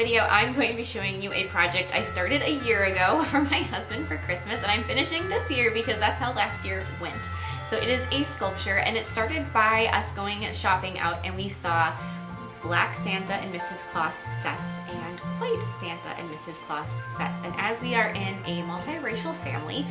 video, I'm going to be showing you a project I started a year ago for my husband for Christmas, and I'm finishing this year because that's how last year went. So it is a sculpture, and it started by us going shopping out, and we saw Black Santa and Mrs. Claus sets and White Santa and Mrs. Claus sets. And as we are in a multiracial family,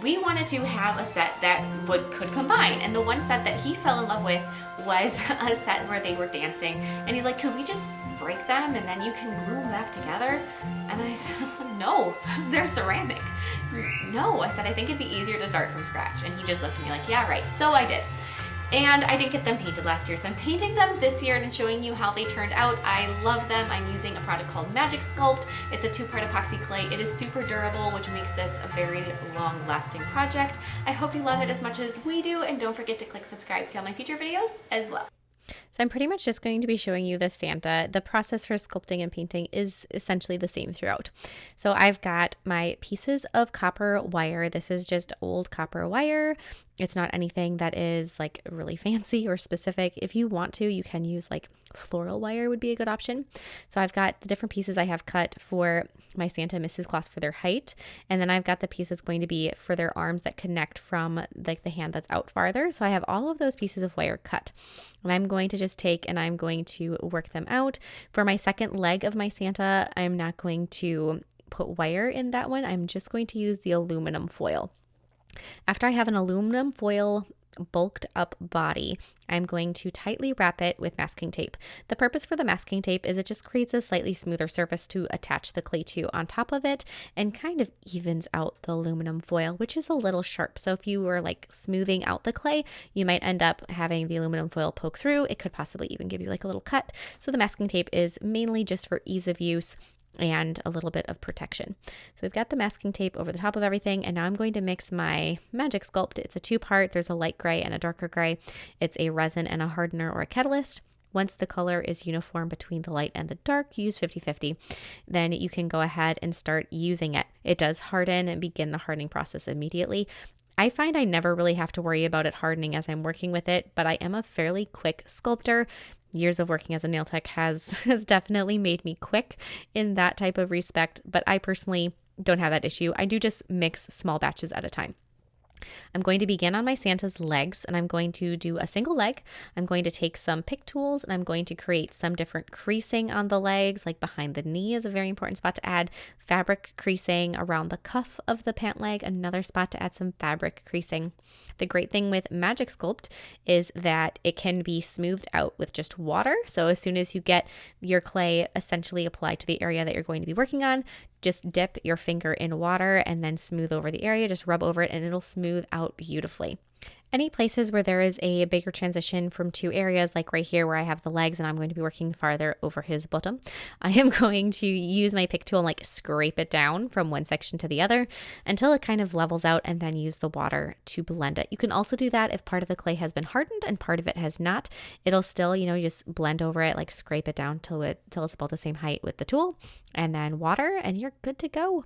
we wanted to have a set that could combine. And the one set that he fell in love with was a set where they were dancing. And he's like, could we just break them and then you can glue them back together? And I said, no, they're ceramic. No, I said, I think it'd be easier to start from scratch. And he just looked at me like, yeah, right. So I did. And I didn't get them painted last year, so I'm painting them this year and showing you how they turned out. I love them. I'm using a product called SCULPT. It's a 2-part epoxy clay. It is super durable, which makes this a very long-lasting project. I hope you love it as much as we do, and don't forget to click subscribe to see all my future videos as well. So I'm pretty much just going to be showing you the Santa. The process for sculpting and painting is essentially the same throughout. So I've got my pieces of copper wire. This is just old copper wire. It's not anything that is like really fancy or specific. If you want to, you can use like floral wire would be a good option. So I've got the different pieces I have cut for my Santa and Mrs. Claus for their height. And then I've got the piece that's going to be for their arms that connect from like the hand that's out farther. So I have all of those pieces of wire cut. And I'm going to just take and I'm going to work them out. For my second leg of my Santa, I'm not going to put wire in that one. I'm just going to use the aluminum foil. After I have an aluminum foil bulked up body, I'm going to tightly wrap it with masking tape. The purpose for the masking tape is it just creates a slightly smoother surface to attach the clay to on top of it and kind of evens out the aluminum foil, which is a little sharp. So if you were like smoothing out the clay, you might end up having the aluminum foil poke through. It could possibly even give you like a little cut. So the masking tape is mainly just for ease of use and a little bit of protection. So we've got the masking tape over the top of everything, and now I'm going to mix my SCULPT. It's a 2-part. There's a light gray and a darker gray. It's a resin and a hardener or a catalyst. Once the color is uniform between the light and the dark, use 50-50. Then you can go ahead and start using it. It does harden and begin the hardening process immediately. I find I never really have to worry about it hardening as I'm working with it, but I am a fairly quick sculptor. Years of working as a nail tech has definitely made me quick in that type of respect, but I personally don't have that issue. I do just mix small batches at a time. I'm going to begin on my Santa's legs, and I'm going to do a single leg. I'm going to take some pick tools, and I'm going to create some different creasing on the legs, like behind the knee is a very important spot to add fabric creasing, around the cuff of the pant leg, another spot to add some fabric creasing. The great thing with SCULPT is that it can be smoothed out with just water. So as soon as you get your clay essentially applied to the area that you're going to be working on, just dip your finger in water and then smooth over the area, just rub over it and it'll smooth out beautifully. Any places where there is a bigger transition from two areas, like right here where I have the legs and I'm going to be working farther over his bottom, I am going to use my pick tool and like scrape it down from one section to the other until it kind of levels out, and then use the water to blend it. You can also do that if part of the clay has been hardened and part of it has not. It'll still, just blend over it, like scrape it down till it's about the same height with the tool, and then water, and you're good to go.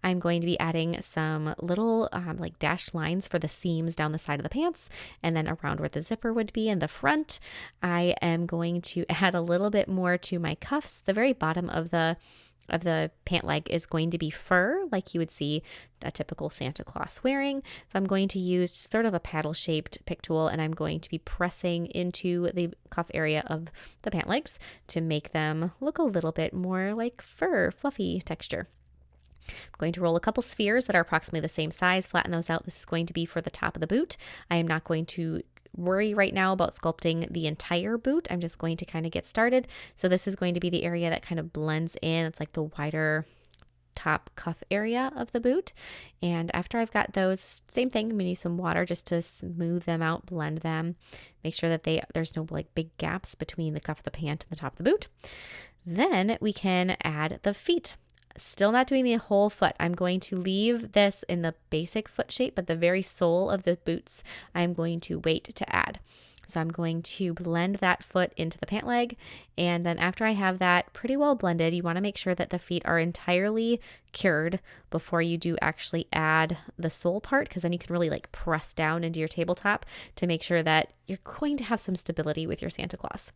I'm going to be adding some little like dashed lines for the seams down the side of the pants, and then around where the zipper would be in the front. I am going to add a little bit more to my cuffs. The very bottom of the pant leg is going to be fur, like you would see a typical Santa Claus wearing. So I'm going to use sort of a paddle-shaped pick tool, and I'm going to be pressing into the cuff area of the pant legs to make them look a little bit more like fur, fluffy texture. I'm going to roll a couple spheres that are approximately the same size, flatten those out. This is going to be for the top of the boot. I am not going to worry right now about sculpting the entire boot. I'm just going to kind of get started. So this is going to be the area that kind of blends in. It's like the wider top cuff area of the boot. And after I've got those, same thing, I'm going to use some water just to smooth them out, blend them, make sure that there's no like big gaps between the cuff of the pant and the top of the boot. Then we can add the feet. Still not doing the whole foot. I'm going to leave this in the basic foot shape, but the very sole of the boots I'm going to wait to add. So I'm going to blend that foot into the pant leg, and then after I have that pretty well blended, you want to make sure that the feet are entirely cured before you do actually add the sole part, because then you can really like press down into your tabletop to make sure that you're going to have some stability with your Santa Claus.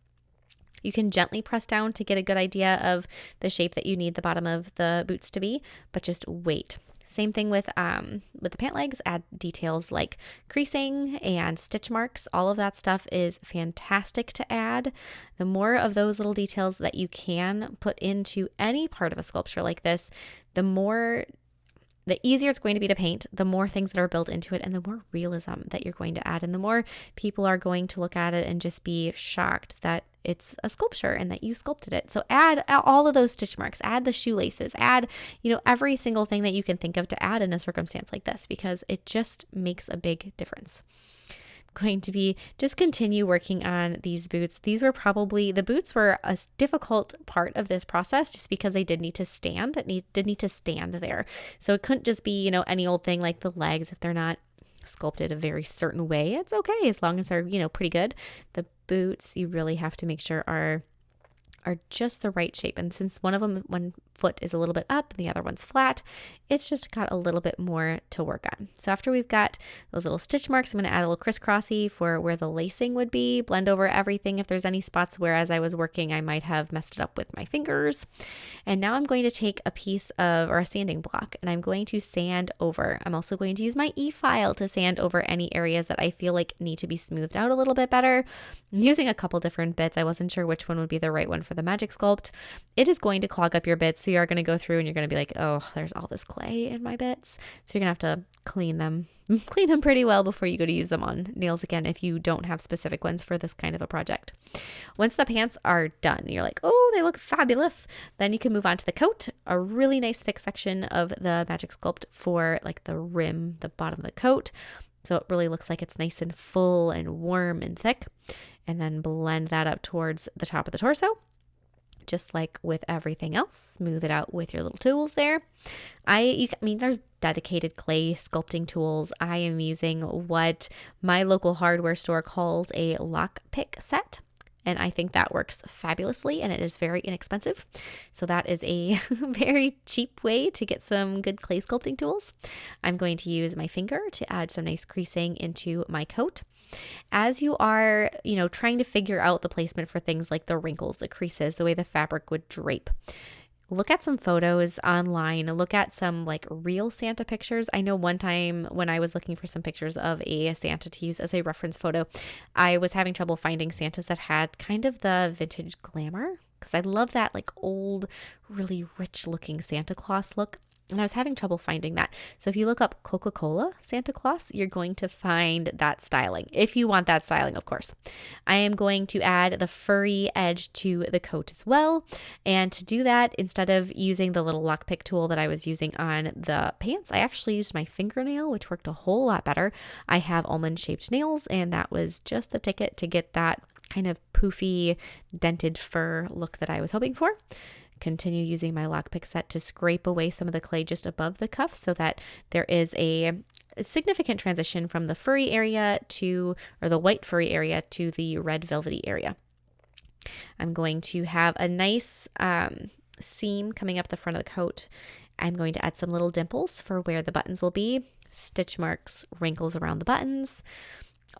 You can gently press down to get a good idea of the shape that you need the bottom of the boots to be, but just wait. Same thing with the pant legs. Add details like creasing and stitch marks. All of that stuff is fantastic to add. The more of those little details that you can put into any part of a sculpture like this, the easier it's going to be to paint, the more things that are built into it, and the more realism that you're going to add, and the more people are going to look at it and just be shocked that it's a sculpture and that you sculpted it. So add all of those stitch marks, add the shoelaces, add, every single thing that you can think of to add in a circumstance like this, because it just makes a big difference. Going to be just continue working on these boots. The boots were a difficult part of this process just because they did need to stand. Did need to stand there. So it couldn't just be, any old thing like the legs. If they're not sculpted a very certain way, it's okay as long as they're, pretty good. The boots you really have to make sure are just the right shape. And since one foot is a little bit up and the other one's flat, it's just got a little bit more to work on. So after we've got those little stitch marks, I'm going to add a little crisscrossy for where the lacing would be, blend over everything. If there's any spots where as I was working, I might have messed it up with my fingers. And now I'm going to take a piece of, or a sanding block, and I'm going to sand over. I'm also going to use my e-file to sand over any areas that I feel like need to be smoothed out a little bit better. I'm using a couple different bits. I wasn't sure which one would be the right one for the Magic Sculpt. It is going to clog up your bits, so you are going to go through and you're going to be like, oh, there's all this clay in my bits. So you're going to have to clean them pretty well before you go to use them on nails again if you don't have specific ones for this kind of a project. Once the pants are done, you're like, oh, they look fabulous. Then you can move on to the coat, a really nice thick section of the Magic Sculpt for like the rim, the bottom of the coat. So it really looks like it's nice and full and warm and thick. And then blend that up towards the top of the torso. Just like with everything else, smooth it out with your little tools there. There's dedicated clay sculpting tools. I am using what my local hardware store calls a lockpick set. And I think that works fabulously, and it is very inexpensive. So that is a very cheap way to get some good clay sculpting tools. I'm going to use my finger to add some nice creasing into my coat. As you are, trying to figure out the placement for things like the wrinkles, the creases, the way the fabric would drape, look at some photos online, look at some like real Santa pictures. I know one time when I was looking for some pictures of a Santa to use as a reference photo, I was having trouble finding Santas that had kind of the vintage glamour, because I love that like old, really rich looking Santa Claus look. And I was having trouble finding that. So if you look up Coca-Cola Santa Claus, you're going to find that styling, if you want that styling, of course. I am going to add the furry edge to the coat as well. And to do that, instead of using the little lockpick tool that I was using on the pants, I actually used my fingernail, which worked a whole lot better. I have almond-shaped nails, and that was just the ticket to get that kind of poofy, dented fur look that I was hoping for. Continue using my lockpick set to scrape away some of the clay just above the cuff so that there is a significant transition from the furry area or the white furry area to the red velvety area. I'm going to have a nice seam coming up the front of the coat. I'm going to add some little dimples for where the buttons will be, stitch marks, wrinkles around the buttons.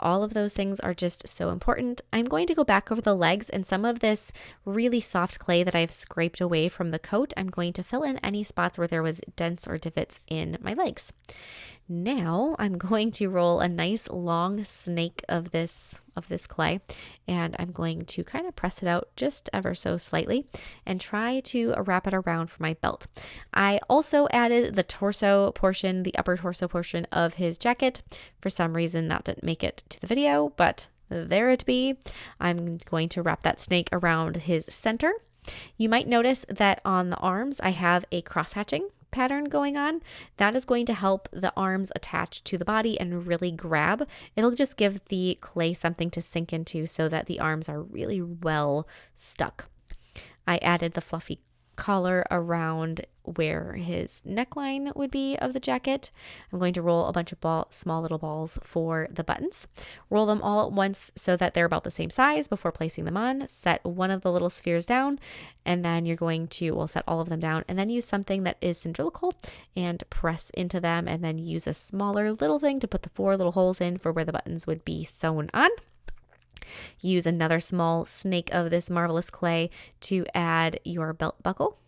All of those things are just so important. I'm going to go back over the legs, and some of this really soft clay that I've scraped away from the coat, I'm going to fill in any spots where there was dents or divots in my legs. Now I'm going to roll a nice long snake of this clay, and I'm going to kind of press it out just ever so slightly and try to wrap it around for my belt. I also added the torso portion, the upper torso portion of his jacket. For some reason that didn't make it to the video, but there it be. I'm going to wrap that snake around his center. You might notice that on the arms I have a cross-hatching pattern going on. That is going to help the arms attach to the body and really grab. It'll just give the clay something to sink into so that the arms are really well stuck. I added the fluffy collar around where his neckline would be of the jacket. I'm going to roll a bunch of small little balls for the buttons. Roll them all at once so that they're about the same size before placing them on. Set one of the little spheres down, and then you're going to, set all of them down, and then use something that is cylindrical and press into them, and then use a smaller little thing to put the 4 little holes in for where the buttons would be sewn on. Use another small snake of this marvelous clay to add your belt buckle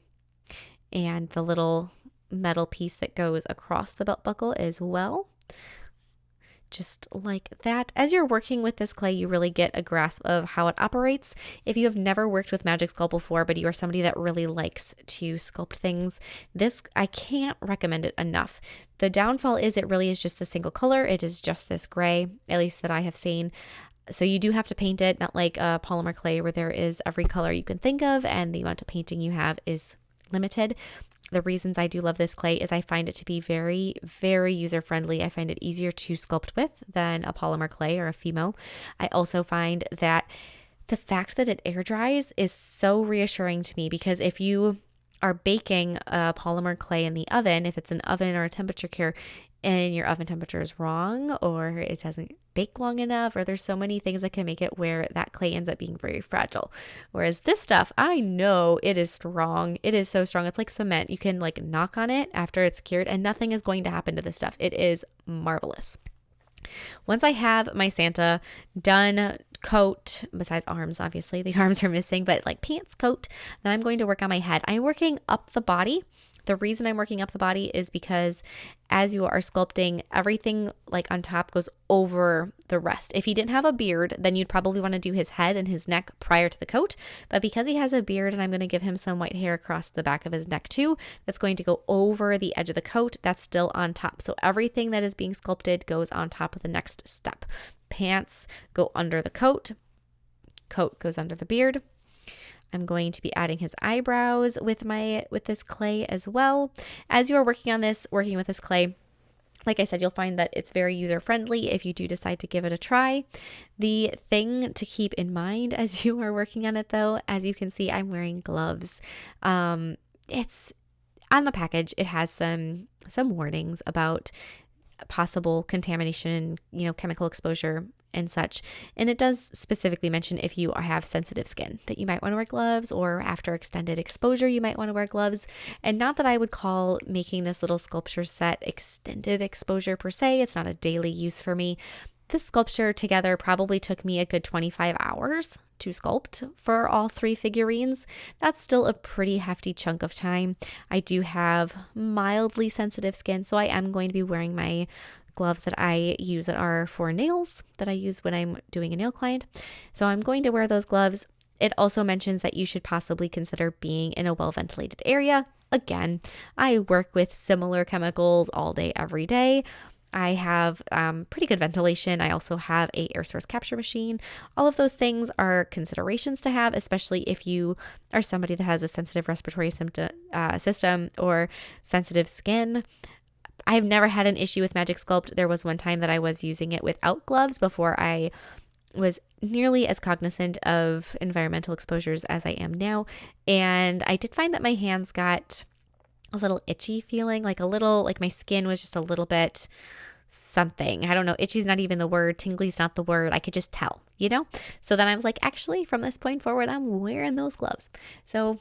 and the little metal piece that goes across the belt buckle as well. Just like that. As you're working with this clay, you really get a grasp of how it operates. If you have never worked with Magic Sculpt before, but you are somebody that really likes to sculpt things, this, I can't recommend it enough. The downfall is it really is just a single color. It is just this gray, at least that I have seen. So you do have to paint it, not like a polymer clay where there is every color you can think of and the amount of painting you have is limited. The reasons I do love this clay is I find it to be very, very user-friendly. I find it easier to sculpt with than a polymer clay or a Fimo. I also find that the fact that it air dries is so reassuring to me, because if you are baking a polymer clay in the oven, if it's an oven or a temperature cure, and your oven temperature is wrong or it doesn't bake long enough, or there's so many things that can make it where that clay ends up being very fragile. Whereas this stuff, I know it is strong. It is so strong. It's like cement. You can like knock on it after it's cured and nothing is going to happen to this stuff. It is marvelous. Once I have my Santa done, coat, besides arms, obviously the arms are missing, but like pants, coat, then I'm going to work on my head. I'm working up the body. The reason I'm working up the body is because as you are sculpting, everything like on top goes over the rest. If he didn't have a beard, then you'd probably want to do his head and his neck prior to the coat. But because he has a beard and I'm going to give him some white hair across the back of his neck too, that's going to go over the edge of the coat. That's still on top. So everything that is being sculpted goes on top of the next step. Pants go under the coat. Coat goes under the beard. I'm going to be adding his eyebrows with this clay as well. As you are working with this clay, like I said, you'll find that it's very user-friendly if you do decide to give it a try. The thing to keep in mind as you are working on it though, as you can see, I'm wearing gloves. It's on the package, it has some warnings about possible contamination, chemical exposure and such. And it does specifically mention if you have sensitive skin that you might want to wear gloves, or after extended exposure, you might want to wear gloves. And not that I would call making this little sculpture set extended exposure per se. It's not a daily use for me. This sculpture together probably took me a good 25 hours to sculpt for all 3 figurines. That's still a pretty hefty chunk of time. I do have mildly sensitive skin, so I am going to be wearing my gloves that I use that are for nails, that I use when I'm doing a nail client. So I'm going to wear those gloves. It also mentions that you should possibly consider being in a well-ventilated area. Again, I work with similar chemicals all day, every day. I have pretty good ventilation. I also have a air source capture machine. All of those things are considerations to have, especially if you are somebody that has a sensitive respiratory system or sensitive skin. I've never had an issue with Magic Sculpt. There was one time that I was using it without gloves before I was nearly as cognizant of environmental exposures as I am now. And I did find that my hands got a little itchy feeling, like my skin was just a little bit something. I don't know. Itchy's not even the word. Tingly's not the word. I could just tell, So then I was like, actually, from this point forward, I'm wearing those gloves. So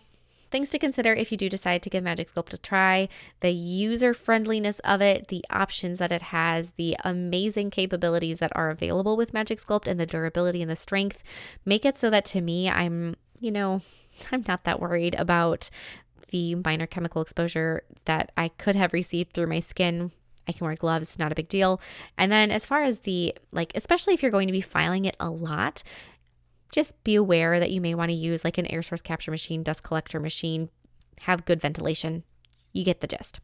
things to consider if you do decide to give Magic Sculpt a try: the user friendliness of it, the options that it has, the amazing capabilities that are available with Magic Sculpt, and the durability and the strength make it so that to me, I'm not that worried about the minor chemical exposure that I could have received through my skin. I can wear gloves, not a big deal. And then as far as especially if you're going to be filing it a lot, just be aware that you may want to use like an air source capture machine, dust collector machine, have good ventilation. You get the gist.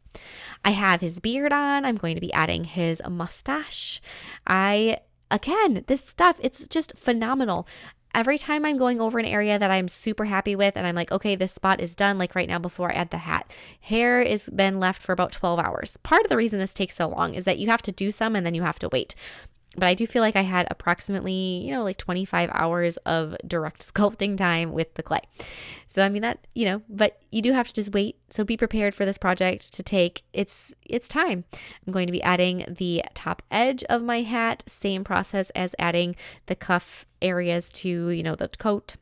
I have his beard on. I'm going to be adding his mustache. This stuff, it's just phenomenal. Every time I'm going over an area that I'm super happy with and I'm like, okay, this spot is done, like right now before I add the hat, hair has been left for about 12 hours. Part of the reason this takes so long is that you have to do some and then you have to wait. But I do feel like I had approximately, 25 hours of direct sculpting time with the clay. So, but you do have to just wait. So be prepared for this project to take its time. I'm going to be adding the top edge of my hat, same process as adding the cuff areas to, the coat.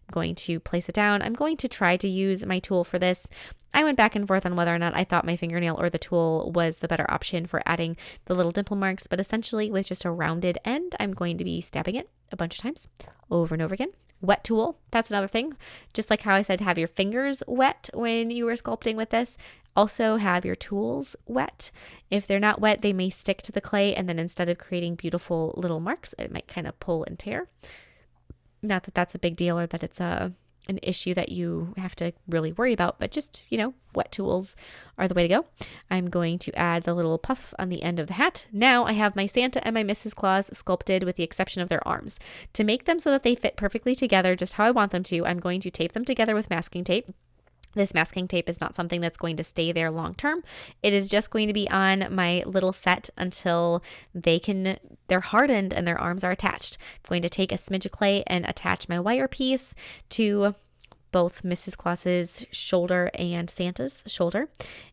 I'm going to place it down. I'm going to try to use my tool for this. I went back and forth on whether or not I thought my fingernail or the tool was the better option for adding the little dimple marks, but essentially with just a rounded end, I'm going to be stabbing it a bunch of times over and over again. Wet tool, that's another thing. Just like how I said, have your fingers wet when you were sculpting with this. Also have your tools wet. If they're not wet, they may stick to the clay, and then instead of creating beautiful little marks, it might kind of pull and tear. Not that that's a big deal or that it's an issue that you have to really worry about, but just, wet tools are the way to go. I'm going to add the little puff on the end of the hat. Now I have my Santa and my Mrs. Claus sculpted with the exception of their arms. To make them so that they fit perfectly together just how I want them to, I'm going to tape them together with masking tape. This masking tape is not something that's going to stay there long term. It is just going to be on my little set until they're hardened and their arms are attached. I'm going to take a smidge of clay and attach my wire piece to both Mrs. Claus's shoulder and Santa's shoulder.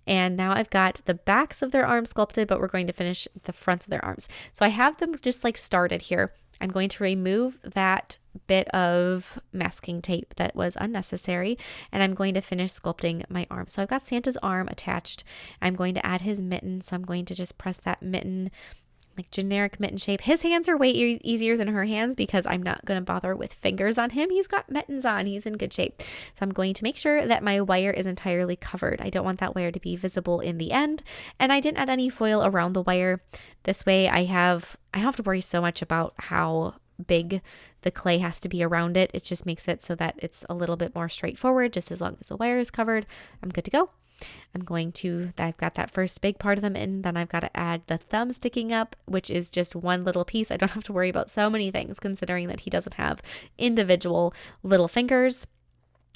And now I've got the backs of their arms sculpted, but we're going to finish the fronts of their arms. So I have them just like started here. I'm going to remove that bit of masking tape that was unnecessary, and I'm going to finish sculpting my arm. So I've got Santa's arm attached. I'm going to add his mitten, so I'm going to just press that mitten, like generic mitten shape. His hands are way easier than her hands because I'm not going to bother with fingers on him. He's got mittens on. He's in good shape. So I'm going to make sure that my wire is entirely covered. I don't want that wire to be visible in the end. And I didn't add any foil around the wire. This way I don't have to worry so much about how big the clay has to be around it. It just makes it so that it's a little bit more straightforward. Just as long as the wire is covered, I'm good to go. I've got that first big part of them in, then I've got to add the thumb sticking up, which is just one little piece. I don't have to worry about so many things considering that he doesn't have individual little fingers.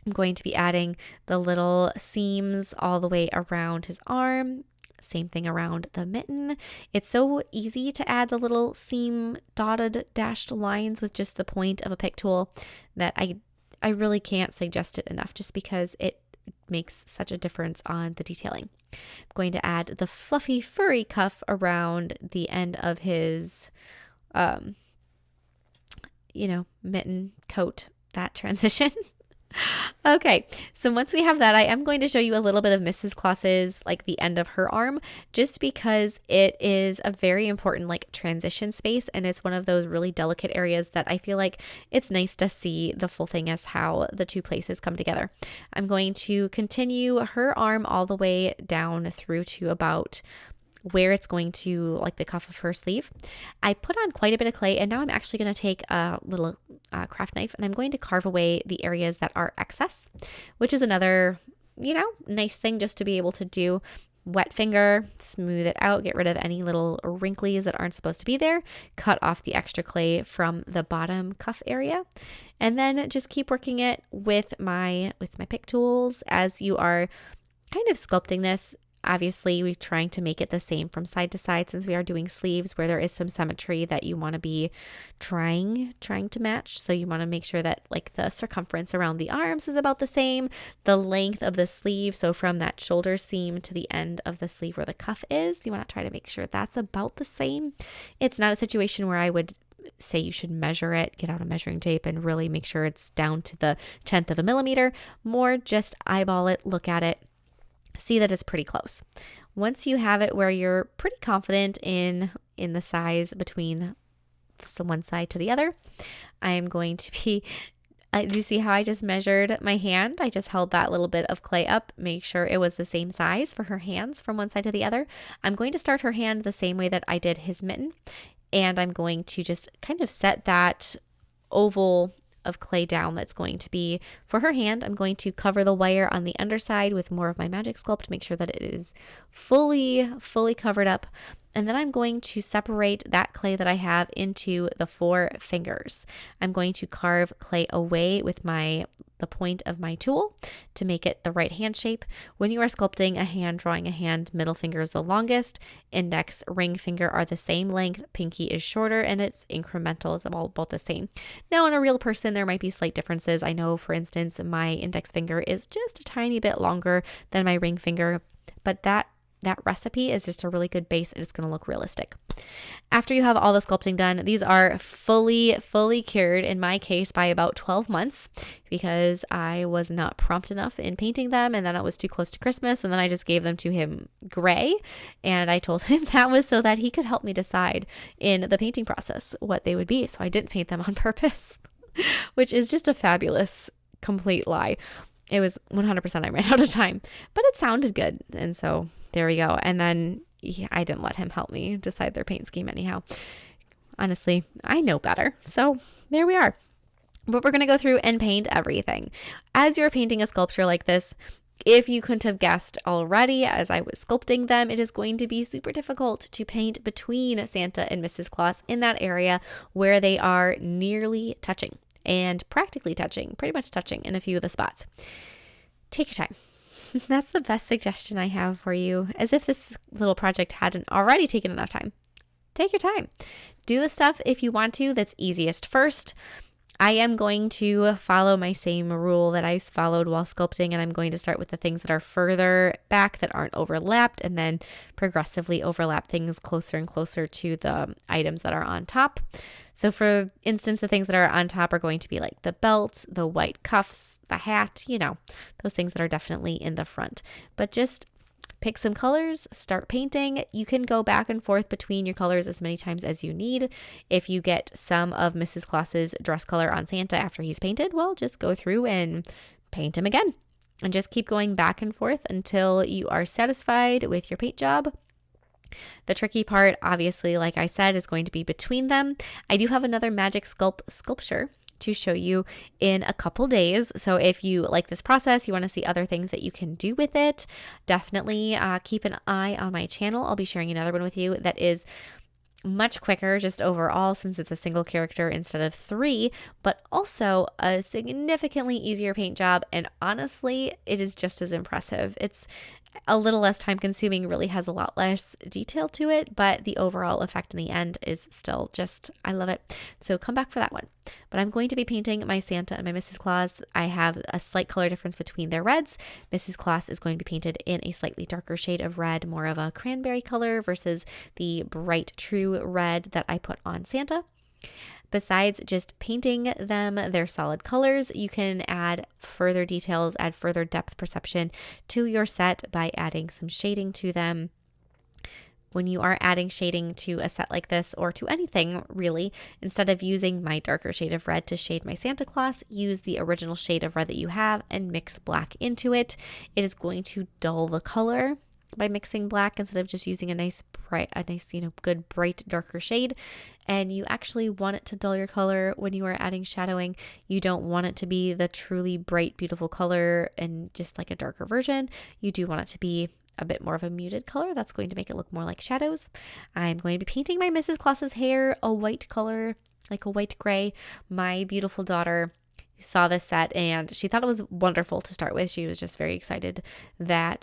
I'm going to be adding the little seams all the way around his arm. Same thing around the mitten. It's so easy to add the little seam dotted dashed lines with just the point of a pick tool that I really can't suggest it enough, just because it makes such a difference on the detailing. I'm going to add the fluffy furry cuff around the end of his mitten coat, that transition. Okay, so once we have that, I am going to show you a little bit of Mrs. Claus's, like the end of her arm, just because it is a very important like transition space, and it's one of those really delicate areas that I feel like it's nice to see the full thing as how the two places come together. I'm going to continue her arm all the way down through to about where it's going to, like the cuff of her sleeve. I put on quite a bit of clay, and now I'm actually going to take a little craft knife and I'm going to carve away the areas that are excess, which is another, nice thing just to be able to do. Wet finger, smooth it out, get rid of any little wrinkles that aren't supposed to be there, cut off the extra clay from the bottom cuff area, and then just keep working it with my pick tools as you are kind of sculpting this. Obviously, we're trying to make it the same from side to side since we are doing sleeves where there is some symmetry that you want to be trying to match. So you want to make sure that like the circumference around the arms is about the same, the length of the sleeve. So from that shoulder seam to the end of the sleeve where the cuff is, you want to try to make sure that's about the same. It's not a situation where I would say you should measure it, get out a measuring tape and really make sure it's down to the 1/10 of a millimeter. More just eyeball it, look at it, see that it's pretty close. Once you have it where you're pretty confident in the size between one side to the other, I'm going to be, do you see how I just measured my hand? I just held that little bit of clay up, make sure it was the same size for her hands from one side to the other. I'm going to start her hand the same way that I did his mitten, and I'm going to just kind of set that oval of clay down that's going to be for her hand. I'm going to cover the wire on the underside with more of my Magic Sculpt to make sure that it is fully covered up. And then I'm going to separate that clay that I have into the 4 fingers. I'm going to carve clay away with the point of my tool to make it the right hand shape. When you are sculpting a hand, drawing a hand, middle finger is the longest, index, ring finger are the same length, pinky is shorter, and it's incremental. It's all about the same. Now, in a real person, there might be slight differences. I know, for instance, my index finger is just a tiny bit longer than my ring finger, but that that recipe is just a really good base and it's going to look realistic. After you have all the sculpting done, these are fully cured in my case by about 12 months because I was not prompt enough in painting them, and then it was too close to Christmas, and then I just gave them to him gray, and I told him that was so that he could help me decide in the painting process what they would be. So I didn't paint them on purpose, which is just a fabulous complete lie. It was 100% I ran out of time, but it sounded good. And so there we go. And then I didn't let him help me decide their paint scheme anyhow. Honestly, I know better. So there we are. But we're going to go through and paint everything. As you're painting a sculpture like this, if you couldn't have guessed already, as I was sculpting them, it is going to be super difficult to paint between Santa and Mrs. Claus in that area where they are nearly touching. And practically touching, pretty much touching in a few of the spots. Take your time. That's the best suggestion I have for you, as if this little project hadn't already taken enough time. Take your time. Do the stuff if you want to that's easiest first. I am going to follow my same rule that I followed while sculpting, and I'm going to start with the things that are further back that aren't overlapped, and then progressively overlap things closer and closer to the items that are on top. So for instance, the things that are on top are going to be like the belt, the white cuffs, the hat, those things that are definitely in the front. But just pick some colors, start painting. You can go back and forth between your colors as many times as you need. If you get some of Mrs. Claus's dress color on Santa after he's painted, well, just go through and paint him again. And just keep going back and forth until you are satisfied with your paint job. The tricky part, obviously, like I said, is going to be between them. I do have another magic sculpture to show you in a couple days. So if you like this process, you want to see other things that you can do with it, definitely keep an eye on my channel. I'll be sharing another one with you that is much quicker just overall since it's a single character instead of 3, but also a significantly easier paint job. And honestly, it is just as impressive. It's a little less time consuming, really has a lot less detail to it, but the overall effect in the end is still just, I love it. So come back for that one. But I'm going to be painting my Santa and my Mrs. Claus. I have a slight color difference between their reds. Mrs. Claus is going to be painted in a slightly darker shade of red, more of a cranberry color versus the bright true red that I put on Santa. Besides just painting them their solid colors, you can add further details, add further depth perception to your set by adding some shading to them. When you are adding shading to a set like this, or to anything really, instead of using my darker shade of red to shade my Santa Claus, use the original shade of red that you have and mix black into it. It is going to dull the color by mixing black instead of just using a nice, good, bright, darker shade. And you actually want it to dull your color when you are adding shadowing. You don't want it to be the truly bright, beautiful color and just like a darker version. You do want it to be a bit more of a muted color. That's going to make it look more like shadows. I'm going to be painting my Mrs. Claus's hair a white color, like a white gray. My beautiful daughter saw this set and she thought it was wonderful to start with. She was just very excited that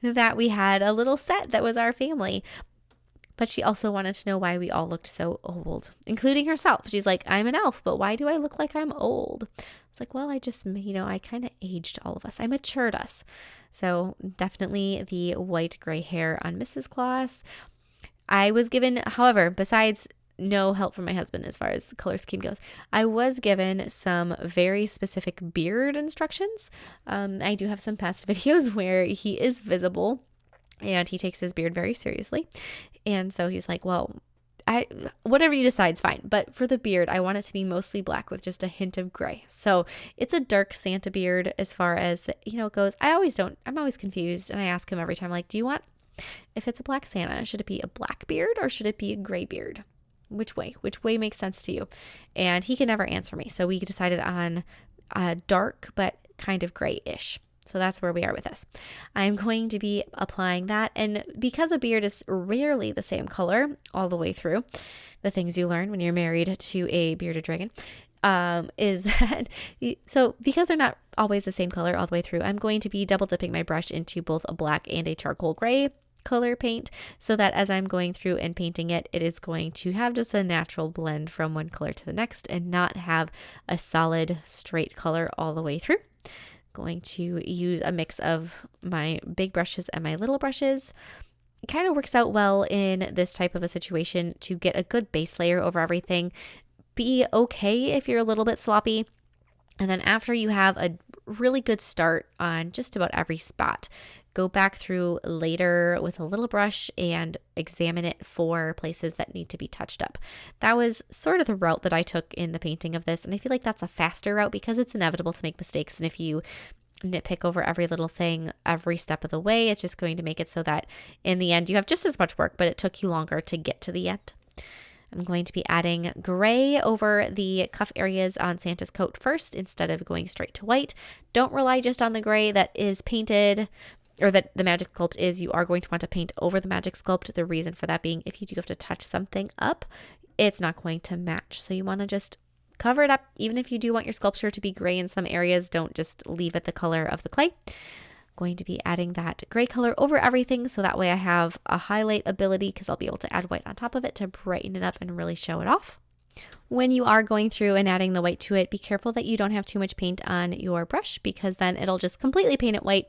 that we had a little set that was our family. But she also wanted to know why we all looked so old, including herself. She's like, I'm an elf, but why do I look like I'm old? It's like, well, I just, I kind of aged all of us. I matured us. So definitely the white gray hair on Mrs. Claus. I was given, however, besides no help from my husband as far as color scheme goes, I was given some very specific beard instructions. I do have some past videos where he is visible and he takes his beard very seriously. And so he's like, well, whatever you decide is fine. But for the beard, I want it to be mostly black with just a hint of gray. So it's a dark Santa beard as far as it goes. I'm always confused. And I ask him every time, like, if it's a black Santa, should it be a black beard or should it be a gray beard? Which way makes sense to you? And he can never answer me. So we decided on dark, but kind of grayish. So that's where we are with this. I'm going to be applying that. And because a beard is rarely the same color all the way through, the things you learn when you're married to a bearded dragon, is that, so because they're not always the same color all the way through, I'm going to be double dipping my brush into both a black and a charcoal gray color paint so that as I'm going through and painting it, it is going to have just a natural blend from one color to the next and not have a solid straight color all the way through. Going to use a mix of my big brushes and my little brushes. It kind of works out well in this type of a situation to get a good base layer over everything. Be okay if you're a little bit sloppy. And then after you have a really good start on just about every spot, go back through later with a little brush and examine it for places that need to be touched up. That was sort of the route that I took in the painting of this. And I feel like that's a faster route because it's inevitable to make mistakes. And if you nitpick over every little thing every step of the way, it's just going to make it so that in the end you have just as much work, but it took you longer to get to the end. I'm going to be adding gray over the cuff areas on Santa's coat first instead of going straight to white. Don't rely just on the gray that is painted or that the Magic Sculpt is. You are going to want to paint over the Magic Sculpt. The reason for that being if you do have to touch something up, it's not going to match. So you want to just cover it up. Even if you do want your sculpture to be gray in some areas, don't just leave it the color of the clay. Going to be adding that gray color over everything so that way I have a highlight ability because I'll be able to add white on top of it to brighten it up and really show it off. When you are going through and adding the white to it, be careful that you don't have too much paint on your brush because then it'll just completely paint it white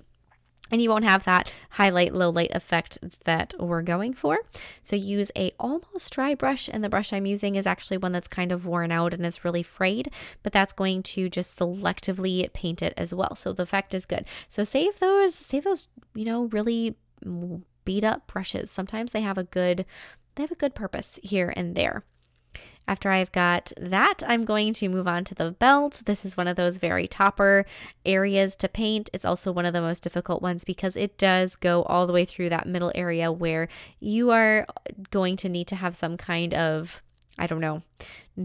and you won't have that highlight low light effect that we're going for. So use a almost dry brush, and the brush I'm using is actually one that's kind of worn out and it's really frayed, but that's going to just selectively paint it as well. So the effect is good. So save those, really beat up brushes. Sometimes they have a good purpose here and there. After I've got that, I'm going to move on to the belt. This is one of those very topper areas to paint. It's also one of the most difficult ones because it does go all the way through that middle area where you are going to need to have some kind of,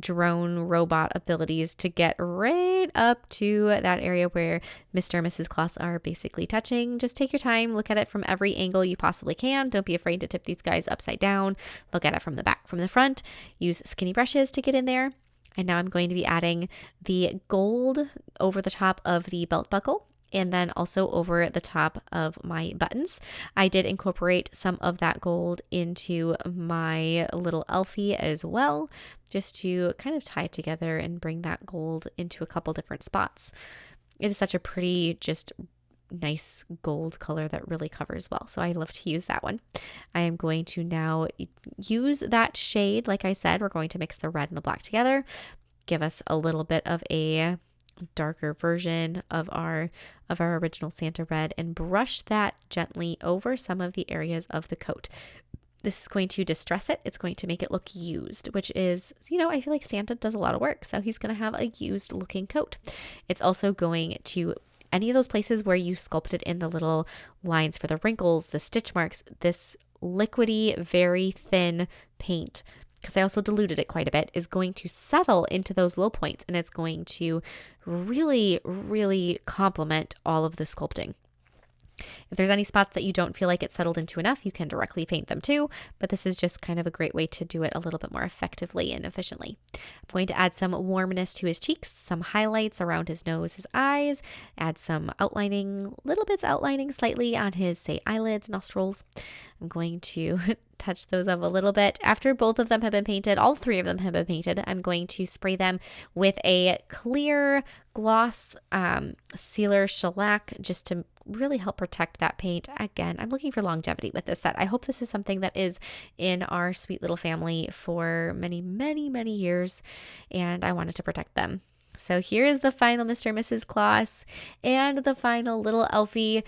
drone robot abilities to get right up to that area where Mr. and Mrs. Claus are basically touching. Just take your time, look at it from every angle you possibly can. Don't be afraid to tip these guys upside down. Look at it from the back, from the front. Use skinny brushes to get in there. And now I'm going to be adding the gold over the top of the belt buckle and then also over the top of my buttons. I did incorporate some of that gold into my little elfie as well, just to kind of tie it together and bring that gold into a couple different spots. It is such a pretty, just nice gold color that really covers well. So I love to use that one. I am going to now use that shade. Like I said, we're going to mix the red and the black together, give us a little bit of a darker version of our original Santa red, and brush that gently over some of the areas of the coat. This is going to distress it. It's going to make it look used, which is, I feel like Santa does a lot of work, so he's going to have a used looking coat. It's also going to, any of those places where you sculpted in the little lines for the wrinkles, the stitch marks, this liquidy, very thin paint, because I also diluted it quite a bit, is going to settle into those low points, and it's going to really, really complement all of the sculpting. If there's any spots that you don't feel like it's settled into enough, you can directly paint them too, but this is just kind of a great way to do it a little bit more effectively and efficiently. I'm going to add some warmness to his cheeks, some highlights around his nose, his eyes, add some outlining, little bits outlining slightly on his, say, eyelids, nostrils. I'm going to touch those up a little bit. After both of them have been painted, all three of them have been painted, I'm going to spray them with a clear gloss sealer shellac just to really help protect that paint. Again, I'm looking for longevity with this set. I hope this is something that is in our sweet little family for many, many, many years, and I wanted to protect them. So here is the final Mr. and Mrs. Claus and the final little Elfie.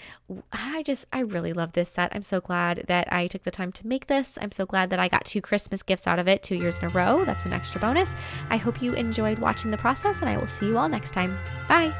I really love this set. I'm so glad that I took the time to make this. I'm so glad that I got 2 Christmas gifts out of it 2 years in a row. That's an extra bonus. I hope you enjoyed watching the process, and I will see you all next time. Bye.